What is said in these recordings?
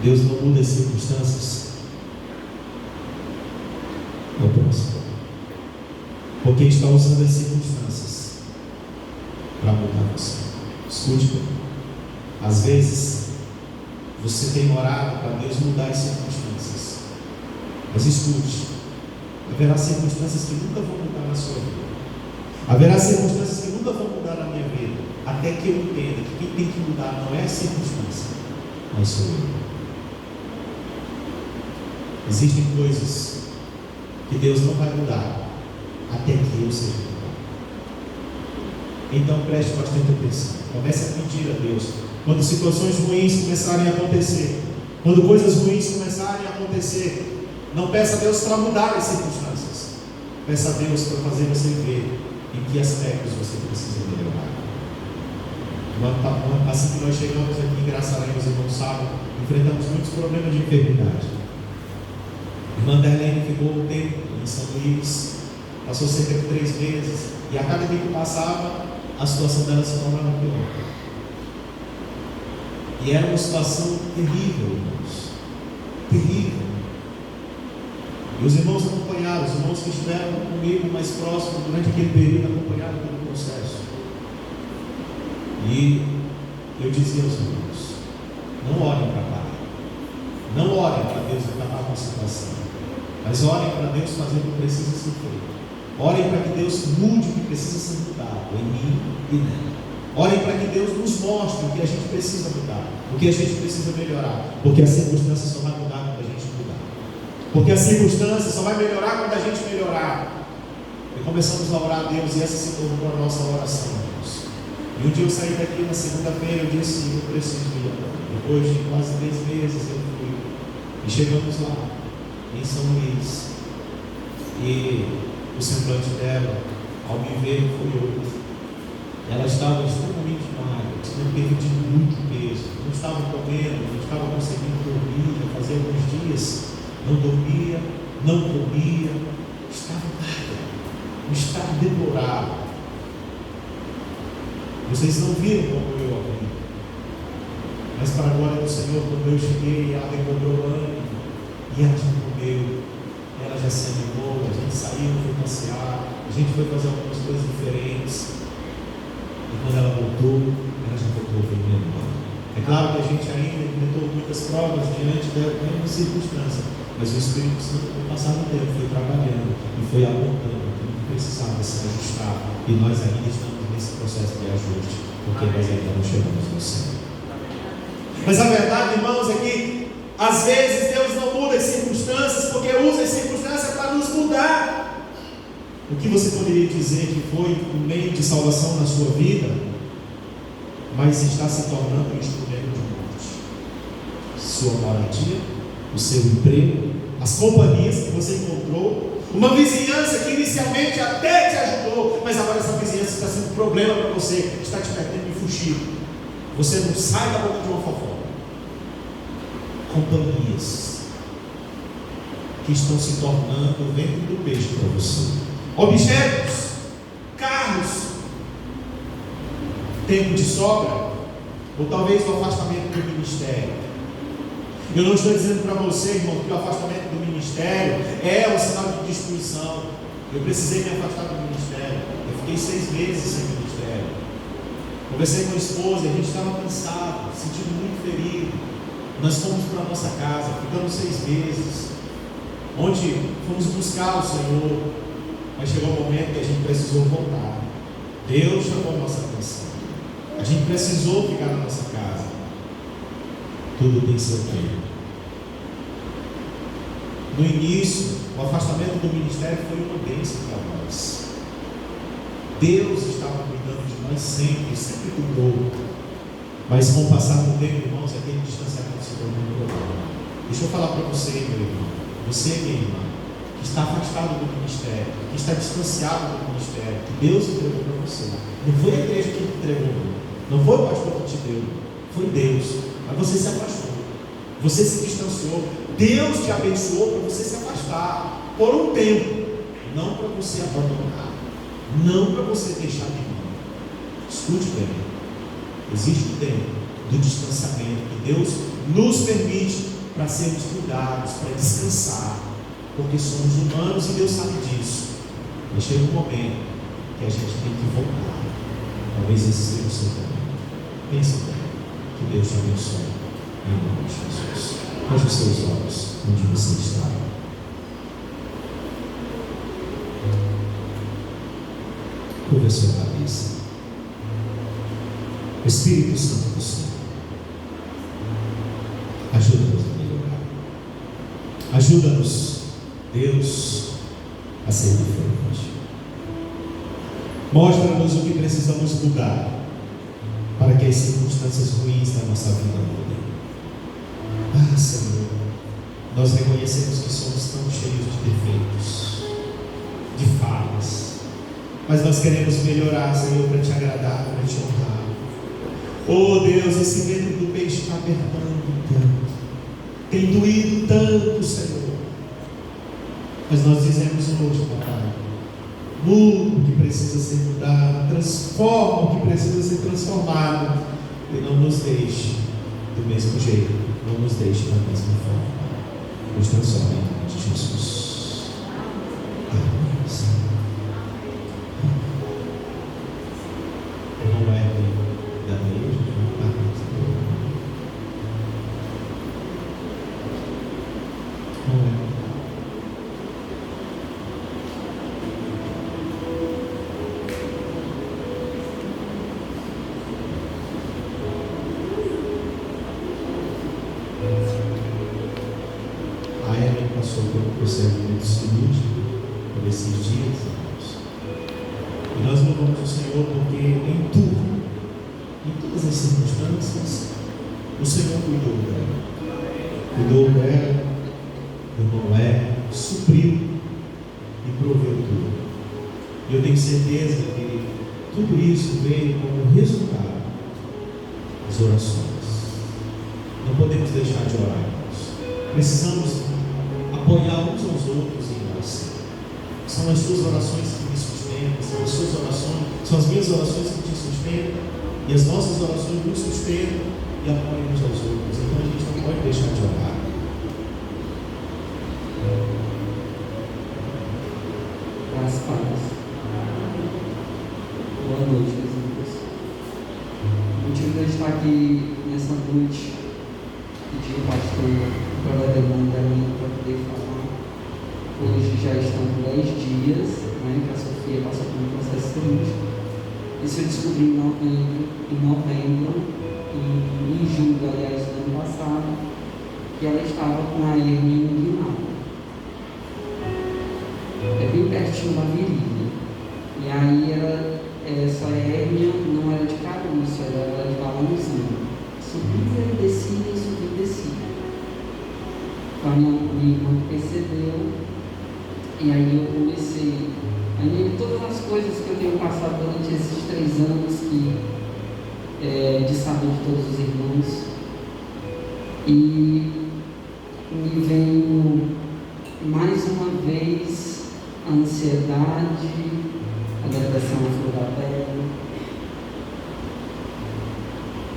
Deus não muda as circunstâncias. É o próximo. Porque está usando as circunstâncias para mudar você. Escute bem. Às vezes você tem orado para Deus mudar as circunstâncias, mas escute, haverá circunstâncias que nunca vão mudar na sua vida. Haverá circunstâncias que nunca vão mudar na minha vida, até que eu entenda que quem tem que mudar não é a circunstância, mas sou eu. Existem coisas que Deus não vai mudar até que eu seja mudado. Então preste bastante atenção. Comece a pedir a Deus. Quando situações ruins começarem a acontecer, quando coisas ruins começarem a acontecer, não peça a Deus para mudar as circunstâncias. Peça a Deus para fazer você ver em que aspectos você precisa melhorar. Assim que nós chegamos aqui em Graça Aranha, os irmãos sabem, enfrentamos muitos problemas de enfermidade. Irmã Darlene ficou um tempo em São Luís, passou cerca de 3 meses, e a cada dia que passava, a situação dela se tornava pior. E era uma situação terrível, irmãos. Terrível. E os irmãos acompanharam, os irmãos que estiveram comigo mais próximos durante aquele período, acompanharam todo o processo. E eu dizia aos irmãos: não orem para parar. Não orem para Deus acabar com a situação. Mas orem para Deus fazer o que precisa ser feito. Orem para que Deus mude o que precisa ser mudado em mim e nela. Orem para que Deus nos mostre o que a gente precisa mudar, o que a gente precisa melhorar, porque a circunstância só vai mudar quando a gente mudar. Porque a circunstância só vai melhorar quando a gente melhorar. E começamos a orar a Deus, e essa se tornou a nossa oração, Deus. E um dia eu saí daqui na segunda-feira, eu disse: eu preciso ir. Depois de quase 3 meses eu fui. E chegamos lá, em São Luís. E o semblante dela, ao me ver, foi outro. Ela estava extremamente magra, tinha perdido muito peso, não estava comendo, não estava conseguindo dormir, fazia alguns dias, não dormia, não comia, estava magra, um estado deplorável. Vocês não viram como eu a vi, mas para a glória do Senhor, quando eu cheguei, ela recobrou o ânimo, e ela já comeu, ela já se animou, a gente saiu, foi passear, a gente foi fazer algumas coisas diferentes. E quando ela voltou, ela já voltou bem melhor. É claro que a gente ainda enfrentou muitas provas diante da mesma circunstância, mas o Espírito Santo, no passado tempo, foi trabalhando e foi apontando aquilo que precisava se ajustar. E nós ainda estamos nesse processo de ajuste, porque nós ainda não chegamos no céu. Mas a verdade, irmãos, é que às vezes Deus não muda as circunstâncias, porque usa as circunstâncias para nos mudar. O que você poderia dizer que foi um meio de salvação na sua vida, mas está se tornando um instrumento de morte? Sua moradia, o seu emprego, as companhias que você encontrou, uma vizinhança que inicialmente até te ajudou, mas agora essa vizinhança está sendo um problema para você, está te metendo em fugir. Você não sai da boca de uma fofoca. Companhias que estão se tornando o ventre do peixe para você. Objetos, carros, tempo de sobra, ou talvez o afastamento do ministério. Eu não estou dizendo para você, irmão, que o afastamento do ministério é um sinal de destruição. Eu precisei me afastar do ministério. Eu fiquei 6 meses sem ministério. Conversei com a esposa, a gente estava cansado, sentindo muito ferido. Nós fomos para a nossa casa, ficamos 6 meses, onde fomos buscar o Senhor. Mas chegou o momento que a gente precisou voltar. Deus chamou a nossa atenção. A gente precisou ficar na nossa casa. Tudo tem seu tempo. No início, o afastamento do ministério foi uma bênção para nós. Deus estava cuidando de nós sempre cuidou. Mas com o passar do tempo, irmãos, aquele distanciamento se tornou um problema. Deixa eu falar para você, meu irmão, você, minha irmã, que está afastado do ministério, que está distanciado do ministério, que Deus entregou para você. Não foi a igreja que te entregou, não foi o pastor que te deu, foi Deus. Mas você se afastou, você se distanciou. Deus te abençoou para você se afastar por um tempo, não para você abandonar, não para você deixar de mão. Escute bem, existe um tempo do distanciamento que Deus nos permite para sermos cuidados, para descansar, porque somos humanos e Deus sabe disso. Mas chega um momento que a gente tem que voltar. Talvez esse seja o seu caminho. Pensa bem. Que Deus te abençoe. Em nome de Jesus. Feche os seus olhos onde você está. Curva a sua cabeça. Espírito Santo do Senhor, ajuda-nos a melhorar. Ajuda-nos, Deus, a ser diferente. Mostra-nos o que precisamos mudar para que as circunstâncias ruins da nossa vida mudem. Ah, Senhor, nós reconhecemos que somos tão cheios de defeitos, de falhas, mas nós queremos melhorar, Senhor, para te agradar, para te honrar. Oh Deus, esse ventre do peixe está apertando tanto, tem doído tanto, Senhor. Mas nós dizemos hoje, papai, muda o que precisa ser mudado, transforma o que precisa ser transformado, e não nos deixe do mesmo jeito, não nos deixe da mesma forma. Nos transforme em nome de Jesus. Amém, Senhor. Não é da igreja, não é. Passou por um procedimento cirúrgico por esses dias, irmãos. E nós louvamos o Senhor porque em tudo, em todas as circunstâncias, o Senhor cuidou dela, do Noé, supriu e proveu tudo. E eu tenho certeza que tudo isso veio como resultado das orações. Não podemos deixar de orar, irmãos. Precisamos apoiar uns aos outros em oração. São as suas orações que me sustentam, são as suas orações, são as minhas orações que te sustentam, e as nossas orações nos sustentam e apoiam uns aos outros. Então a gente não pode deixar de orar. Graças a Deus. Boa noite, meus amigos. O motivo de eu estar aqui nessa noite, pedir ao pastor para demanda minha para poder falar. Hoje já estão 10 dias, né, que a Sofia passou por um processo cirúrgico. Isso eu descobri em novembro, em julho, aliás, do ano passado, que ela estava com a hernia inguinal. É bem pertinho da virilha. E aí essa hernia não era de caroço, era de balãozinho. Subia e descia, subia e descia. A minha irmã percebeu, e aí eu comecei a todas as coisas que eu tenho passado durante esses 3 anos de saber de todos os irmãos, e me veio mais uma vez a ansiedade, a depressão à flor da pele,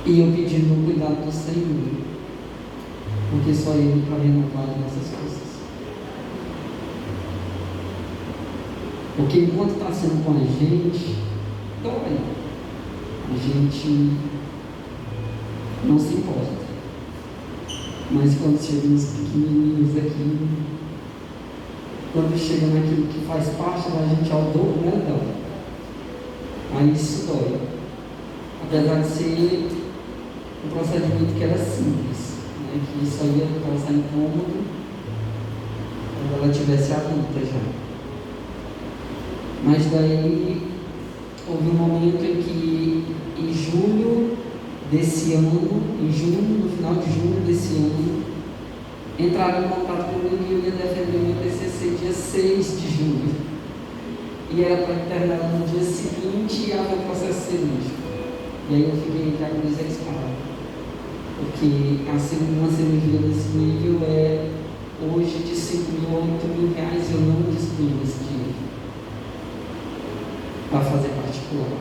e eu pedindo o cuidado do Senhor, porque só Ele para renovar as nossas forças. Porque enquanto está sendo com a gente, dói. A gente não se importa. Mas quando chega nos pequenininhos aqui, quando chega naquilo que faz parte da gente ao dobro, né, dói. Aí isso dói. Apesar de ser um procedimento que era simples, que só ia causar incômodo quando ela tivesse adulta já. Mas daí houve um momento em que em julho desse ano, no final de junho desse ano, entraram em contato comigo e eu ia defender o meu TCC dia 6 de julho. E era para terminar no dia seguinte e haver o processo cirúrgico. E aí eu fiquei entre a cruz e a espada. Porque uma cirurgia desse nível é hoje de 5 mil a 8 mil reais, eu não disponible esse dinheiro para fazer particular.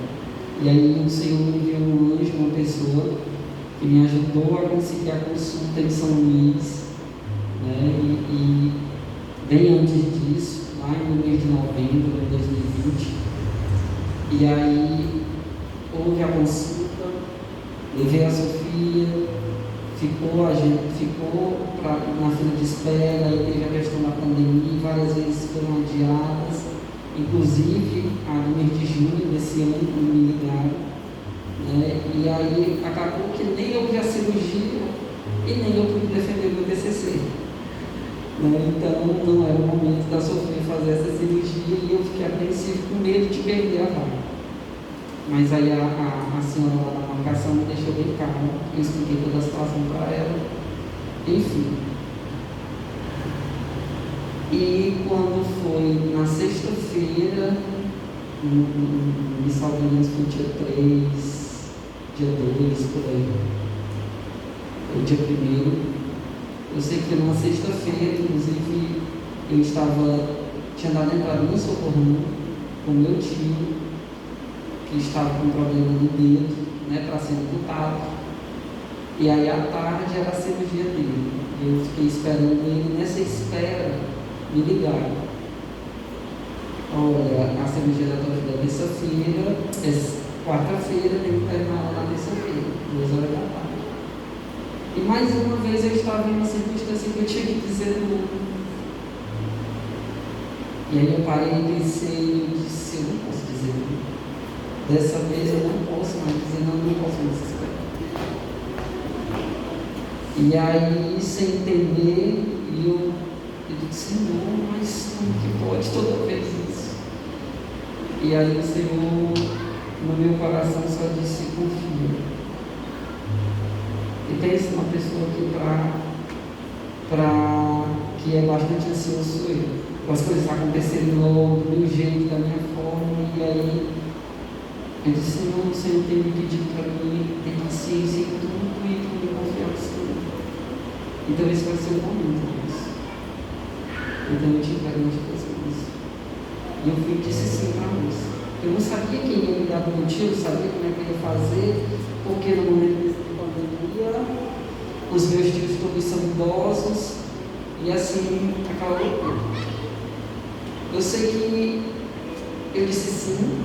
E aí o Senhor me enviou um anjo, uma pessoa e me ajudou a conseguir a consulta em São Luís, né? E bem antes disso, lá no mês de novembro de 2020, e aí houve a consulta, levei a Sofia, ficou na fila de espera, aí teve a questão da pandemia, várias vezes foram adiadas, inclusive a do mês de junho desse ano, quando me ligaram, né? E aí acabou que nem houve a cirurgia e nem eu pude defender o meu TCC. Então não era o momento da Sofia fazer essa cirurgia e eu fiquei apreensivo com medo de perder a vaga. Mas aí a senhora lá na marcação me deixou bem calma, eu expliquei toda a situação para ela, enfim. E quando foi na sexta-feira, me salvo engano, foi dia 3, dia 2, por aí, ou dia 1º, eu sei que na sexta-feira, inclusive, tinha dado entrada no socorro com meu tio, que estava com problema no dedo, né, para ser amputado, e aí à tarde era a cirurgia dele, eu fiquei esperando ele, nessa espera, me ligaram. Olha, a cirurgia da tua filha é terça-feira, quarta-feira, tem que terminar lá na terça-feira, 2 horas da tarde. E mais uma vez eu estava em uma circunstância que eu tinha que dizer não. E aí eu parei e pensei, eu disse, eu não posso dizer não. Dessa vez eu não posso mais dizer não posso mais esperar. E aí, sem entender, eu disse, Senhor, mas como que pode toda vez isso? E aí o Senhor, no meu coração, só disse, confia. E pensa uma pessoa que é bastante ansioso, sou eu. As coisas acontecerem logo, do meu jeito, da minha forma, e aí eu disse, Senhor, o Senhor tem me pedido para mim ter paciência em tudo e me confiar no Senhor. Então esse vai ser o momento disso. Então eu te entrego nas tuas mãos. E eu fui e disse sim para a moça. Eu não sabia quem ia me dar do meu tio, sabia como é que eu ia fazer, porque no momento de pandemia, os meus tios todos são idosos, e assim, aquela loucura. Eu sei que eu disse sim,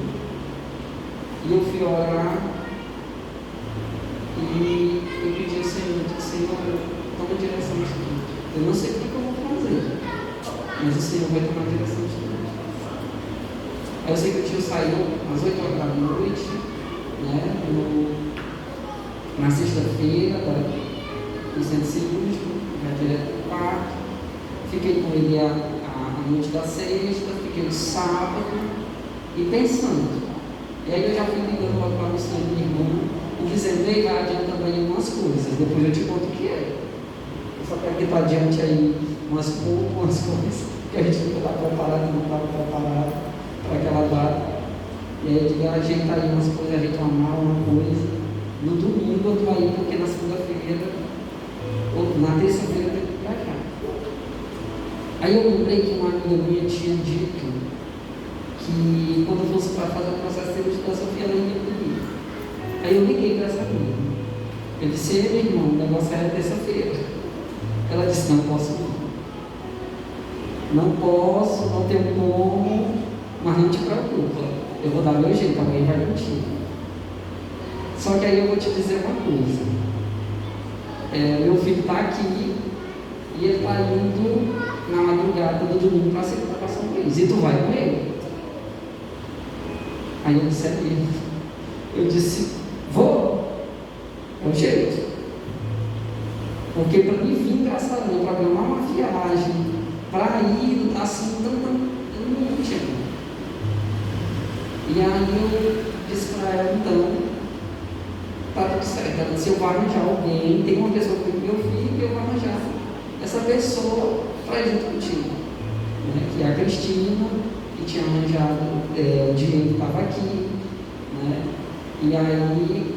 e eu fui orar, e eu pedi ao Senhor, eu disse, Senhor, toma a direção de tudo. Eu não sei o que eu vou fazer, mas o Senhor vai tomar a direção de tudo. Aí eu sei que o tio saiu às 8 horas da noite, né, na sexta-feira, no centro cirúrgico, já direto para o quarto. Fiquei com ele a noite da sexta, fiquei no sábado, e pensando. E aí eu já fui ligando logo para a mocinha do meu irmão, e dizendo, ei, vai adiantando aí umas coisas, depois eu te conto o que é. Eu só quero que tu adiante aí umas coisas, que a gente não está preparado, não estava preparado para aquela data. E aí eu digo, ajeita aí umas coisas, ajeita uma mala, uma coisa. No domingo eu estou aí, porque na segunda-feira, ou na terça-feira eu tenho que ir para cá. Aí eu lembrei que uma amiga minha tinha dito que quando eu fosse para fazer o processo cirúrgico da Sofia, ela ia comigo. Aí eu liguei para essa amiga. Eu disse, ei, meu irmão, o negócio era terça-feira. Ela disse, não posso não. Não posso, não tenho como, mas não te preocupa. Eu vou dar meu jeito, alguém vai contigo. Só que aí eu vou te dizer uma coisa. Meu filho está aqui e ele está indo na madrugada do domingo para São Luís. E tu vai com ele? Aí eu disse, é mesmo. Eu disse, vou. É o jeito. Porque para mim vir graças a Deus, programar uma viagem, para ir assim, eu não tinha. E aí eu disse para ela, então, tá tudo certo. Ela disse, eu vou arranjar alguém, tem uma pessoa que meu filho, e eu vou arranjar essa pessoa para ir junto contigo. Né? Que é a Cristina, que tinha arranjado o dinheiro que estava aqui. Né? E aí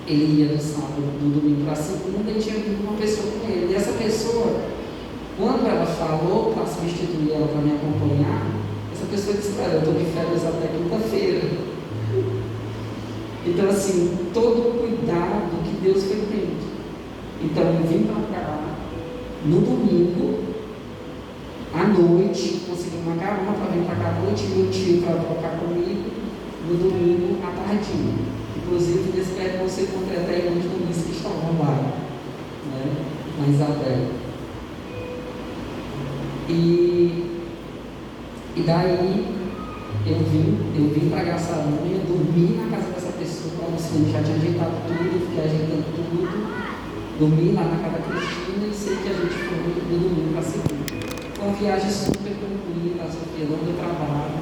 ele ia do sábado, do domingo para segunda, e tinha vindo uma pessoa com ele. E essa pessoa, quando ela falou para substituir ela para me acompanhar, essa pessoa disse, cara, eu estou de férias até quinta-feira. Então, assim, todo o cuidado que Deus foi grande. Então eu vim para cá no domingo, à noite, consegui uma carona para vir para cá à noite, meu tio para trocar comigo, no domingo à tardinha. Inclusive, nesse percurso eu encontrei até irmãos domingo que estavam lá, né, na Isabel. E daí eu vim para Graçarunha, dormi na casa dessa pessoa, o Luciano já tinha ajeitado tudo, fiquei ajeitando tudo, dormi lá na casa da Cristina e sei que a gente foi do domingo para segunda. Foi uma viagem super tranquila, a Sofia não deu trabalho.